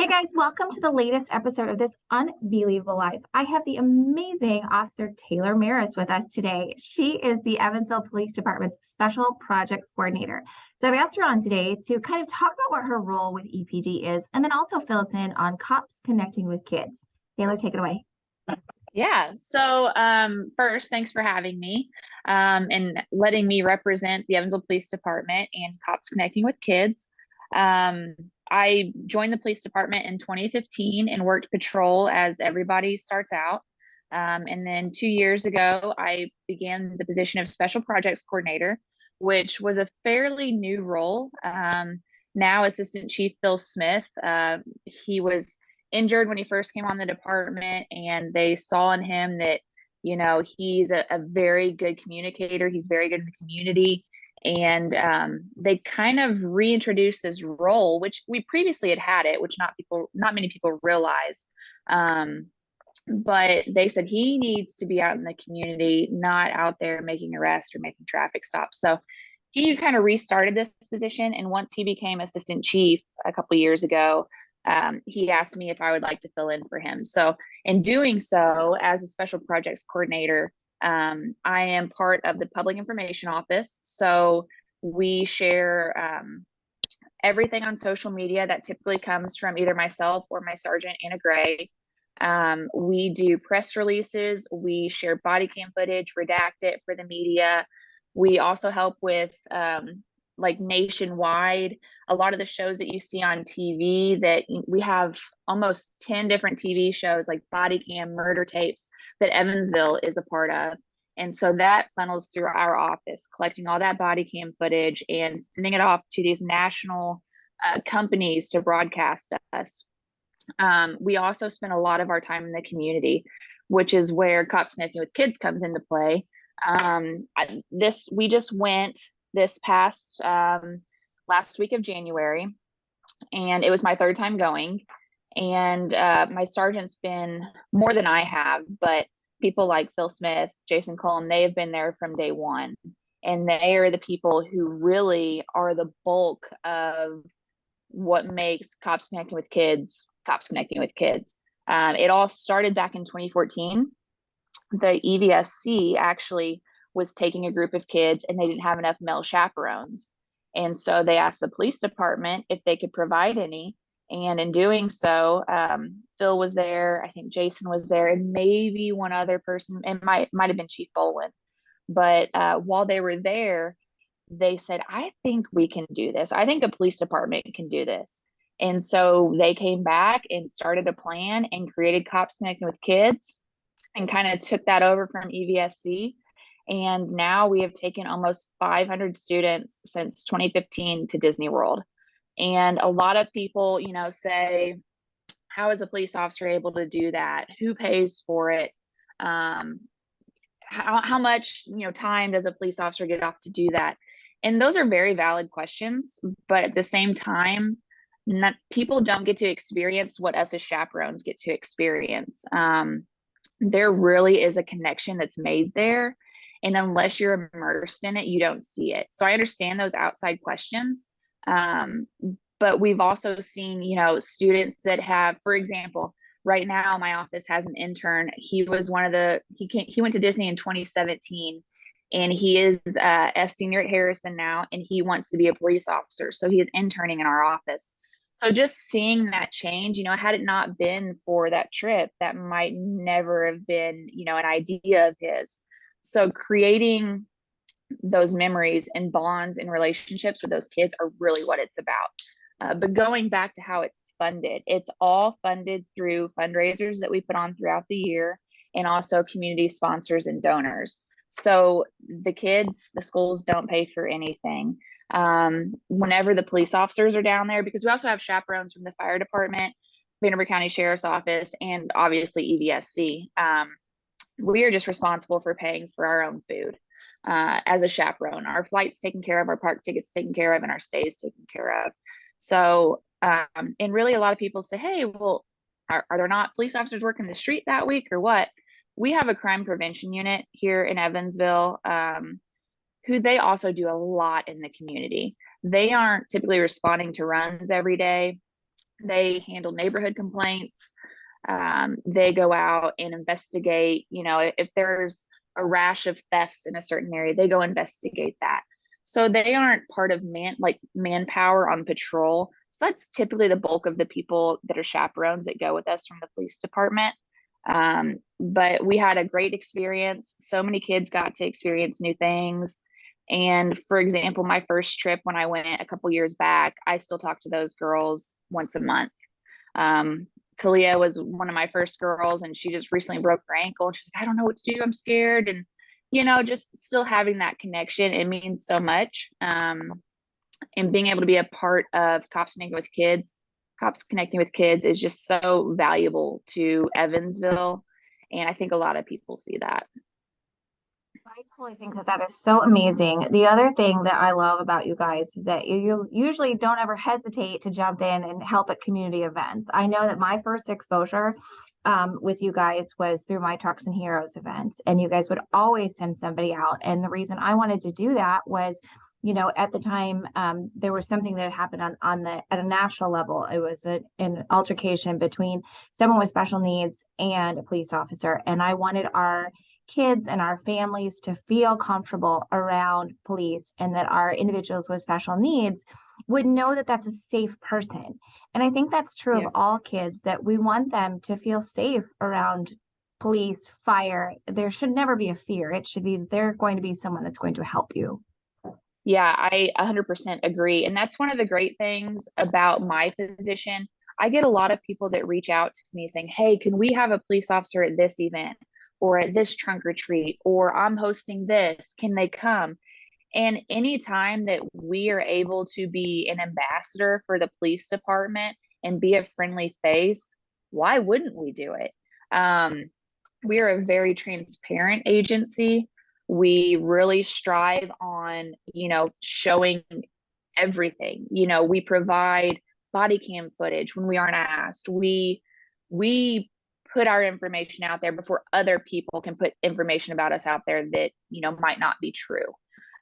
Hey guys, welcome to the latest episode of this UnBee-lievable Life. I have the amazing Officer Taylor Merriss with us today. She is the Evansville Police Department's Special Projects Coordinator. So I've asked her on today to kind of talk about what her role with EPD is, and then also fill us in on cops connecting with kids. Taylor, take it away. Yeah. So first, thanks for having me and letting me represent the Evansville Police Department and Cops Connecting with Kids. I joined the police department in 2015 and worked patrol as everybody starts out. And then 2 years ago, I began the position of Special Projects Coordinator, which was a fairly new role. Now, Assistant Chief Phil Smith, he was injured when he first came on the department, and they saw in him that, he's a very good communicator. He's very good in the community. And they kind of reintroduced this role, which we previously had it, which not many people realize. But they said he needs to be out in the community, not out there making arrests or making traffic stops. So he kind of restarted this position. And once he became assistant chief a couple of years ago, he asked me if I would like to fill in for him. So in doing so, as a special projects coordinator, I am part of the public information office. So we share everything on social media that typically comes from either myself or my sergeant, Anna Gray. We do press releases. We share body cam footage, redact it for the media. We also help with like nationwide, a lot of the shows that you see on TV, that we have almost 10 different TV shows like body cam murder tapes that Evansville is a part of. And so that funnels through our office, collecting all that body cam footage and sending it off to these national companies to broadcast us. We also spend a lot of our time in the community, which is where Cops Connecting with Kids comes into play. We just went this past last week of January, and it was my third time going. And my sergeant's been more than I have, but people like Phil Smith, Jason Cullen, they have been there from day one. And they are the people who really are the bulk of what makes Cops Connecting with Kids, Cops Connecting with Kids. It all started back in 2014. The EVSC actually was taking a group of kids, and they didn't have enough male chaperones. And so they asked the police department if they could provide any. And in doing so, Phil was there, I think Jason was there, and maybe one other person. It might have been Chief Boland. But while they were there, they said, I think we can do this. I think the police department can do this. And so they came back and started a plan and created Cops Connecting with Kids and kind of took that over from EVSC. And now we have taken almost 500 students since 2015 to Disney World. And a lot of people, say, how is a police officer able to do that? Who pays for it? How much, time does a police officer get off to do that? And those are very valid questions. But at the same time, people don't get to experience what us as chaperones get to experience. There really is a connection that's made there. And unless you're immersed in it, you don't see it. So I understand those outside questions. But we've also seen, students that have, for example, right now my office has an intern. He went to Disney in 2017, and he is a senior at Harrison now, and he wants to be a police officer. So he is interning in our office. So just seeing that change, had it not been for that trip, that might never have been, an idea of his. So creating those memories and bonds and relationships with those kids are really what it's about. But going back to how it's funded, it's all funded through fundraisers that we put on throughout the year, and also community sponsors and donors. So the schools don't pay for anything. Whenever the police officers are down there, because we also have chaperones from the fire department, Vanderbilt County Sheriff's Office, and obviously EVSC, we are just responsible for paying for our own food as a chaperone. Our flight's taken care of, our park tickets taken care of, and our stays taken care of. So, and really a lot of people say, hey, well, are there not police officers working the street that week or what? We have a crime prevention unit here in Evansville, who they also do a lot in the community. They aren't typically responding to runs every day, They handle neighborhood complaints. They go out and investigate, if there's a rash of thefts in a certain area, they go investigate that. So they aren't part of manpower on patrol. So that's typically the bulk of the people that are chaperones that go with us from the police department. But we had a great experience. So many kids got to experience new things. And for example, my first trip when I went a couple years back, I still talk to those girls once a month. Kalia was one of my first girls, and she just recently broke her ankle. She's like, I don't know what to do. I'm scared. And, just still having that connection, it means so much. And being able to be a part of Cops Connecting with Kids is just so valuable to Evansville. And I think a lot of people see that. I totally think that that is so amazing. The other thing that I love about you guys is that you usually don't ever hesitate to jump in and help at community events. I know that my first exposure with you guys was through my Trucks and Heroes events, and you guys would always send somebody out. And the reason I wanted to do that was, at the time, there was something that happened at a national level. It was an altercation between someone with special needs and a police officer, and I wanted our kids and our families to feel comfortable around police, and that our individuals with special needs would know that that's a safe person. And I think that's true of all kids, that we want them to feel safe around police, fire. There should never be a fear. It should be, they're going to be someone that's going to help you. Yeah, I 100% agree. And that's one of the great things about my position. I get a lot of people that reach out to me saying, hey, can we have a police officer at this event or at this trunk or treat, or I'm hosting this, can they come? And anytime that we are able to be an ambassador for the police department and be a friendly face, why wouldn't we do it? We are a very transparent agency. We really strive on, showing everything. We provide body cam footage when we aren't asked. We put our information out there before other people can put information about us out there that, might not be true.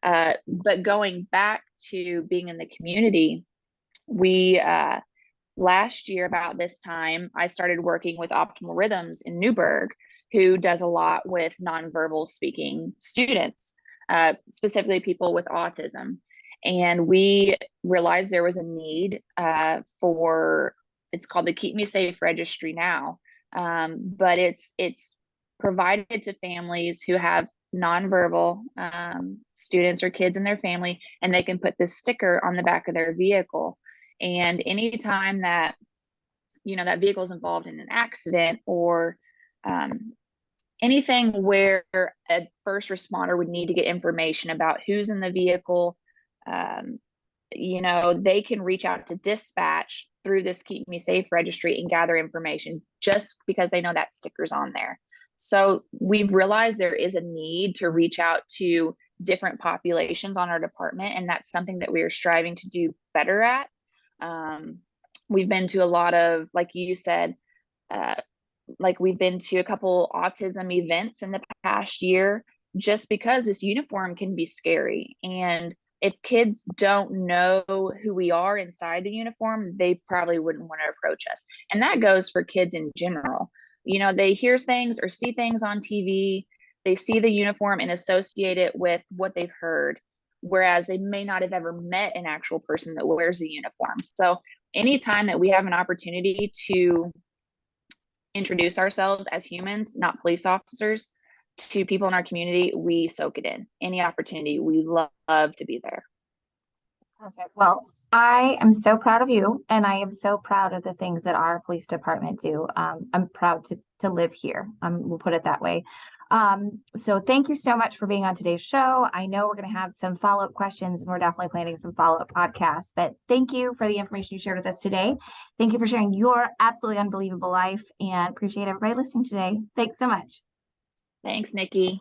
But going back to being in the community, we last year about this time, I started working with Optimal Rhythms in Newburgh, who does a lot with nonverbal speaking students, specifically people with autism. And we realized there was a need for, it's called the Keep Me Safe Registry now, but it's provided to families who have nonverbal students or kids in their family, and they can put this sticker on the back of their vehicle. And anytime that, that vehicle is involved in an accident or anything where a first responder would need to get information about who's in the vehicle, they can reach out to dispatch through this Keep Me Safe registry and gather information just because they know that sticker's on there. So we've realized there is a need to reach out to different populations on our department, and that's something that we are striving to do better at. We've been to a lot of, like you said, we've been to a couple autism events in the past year, just because this uniform can be scary. And if kids don't know who we are inside the uniform, they probably wouldn't want to approach us. And that goes for kids in general. They hear things or see things on TV, they see the uniform and associate it with what they've heard, whereas they may not have ever met an actual person that wears a uniform. So anytime that we have an opportunity to introduce ourselves as humans, not police officers, to people in our community, we soak it in. Any opportunity, we love to be there. Perfect. Well, I am so proud of you, and I am so proud of the things that our police department do. I'm proud to live here. We'll put it that way. So thank you so much for being on today's show. I know we're going to have some follow-up questions, and we're definitely planning some follow-up podcasts, but thank you for the information you shared with us today. Thank you for sharing your absolutely unbelievable life, and appreciate everybody listening today. Thanks so much. Thanks, Nikki.